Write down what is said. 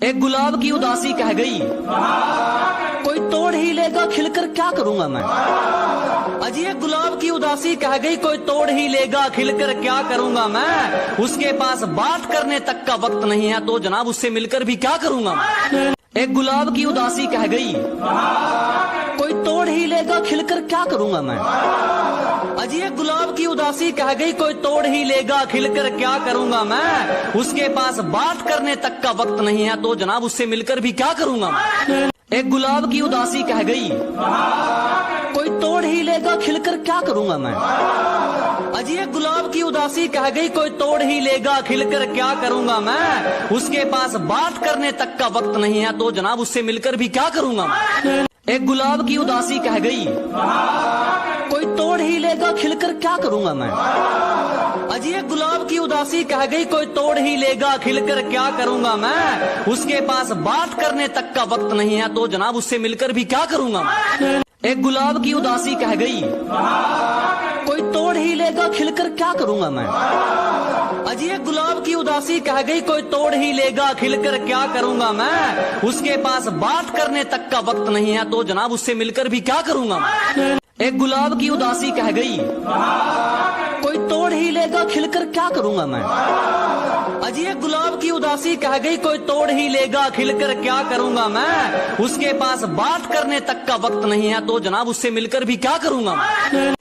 एक गुलाब की उदासी कह गई, कोई तोड़ ही लेगा खिलकर क्या करूंगा मैं। अजी एक गुलाब की उदासी कह गई, कोई तोड़ ही लेगा खिलकर क्या करूंगा मैं। उसके पास बात करने तक का वक्त नहीं है, तो जनाब उससे मिलकर भी क्या करूंगा मैं। एक गुलाब की उदासी कह गई, कोई तोड़ ही लेगा खिलकर क्या करूंगा मैं। अजी एक गुलाब की उदासी कह गई, कोई तोड़ ही लेगा खिलकर क्या करूंगा मैं। उसके पास बात करने तक का वक्त नहीं है, तो जनाब उससे मिलकर भी क्या करूंगा मैं। एक गुलाब की उदासी कह गई, कोई तोड़ ही लेगा खिलकर क्या करूंगा मैं। अजी एक गुलाब की उदासी कह गई, कोई तोड़ ही लेगा खिलकर क्या करूंगा मैं। उसके पास बात करने तक का वक्त नहीं है, तो जनाब उससे मिलकर भी क्या करूंगा मैं। एक गुलाब की उदासी कह गई, कोई तोड़ ही लेगा खिलकर क्या करूंगा मैं। अजी एक गुलाब की उदासी कह गई, कोई तोड़ ही लेगा खिलकर क्या करूंगा मैं। उसके पास बात करने तक का वक्त नहीं है, तो जनाब उससे मिलकर भी क्या करूंगा मैं। एक गुलाब की उदासी कह गई, कोई तोड़ ही लेगा खिलकर क्या करूंगा मैं। अजी एक गुलाब की उदासी कह गई, कोई तोड़ ही लेगा खिलकर क्या करूंगा मैं। उसके पास बात करने तक का वक्त नहीं है, तो जनाब उससे मिलकर भी क्या करूंगा मैं। एक गुलाब की उदासी कह गई, कोई तोड़ ही लेगा खिलकर क्या करूंगा मैं। अजी एक गुलाब की उदासी कह गई, कोई तोड़ ही लेगा खिलकर क्या करूंगा मैं। उसके पास बात करने तक का वक्त नहीं है, तो जनाब उससे मिलकर भी क्या करूंगा मैं।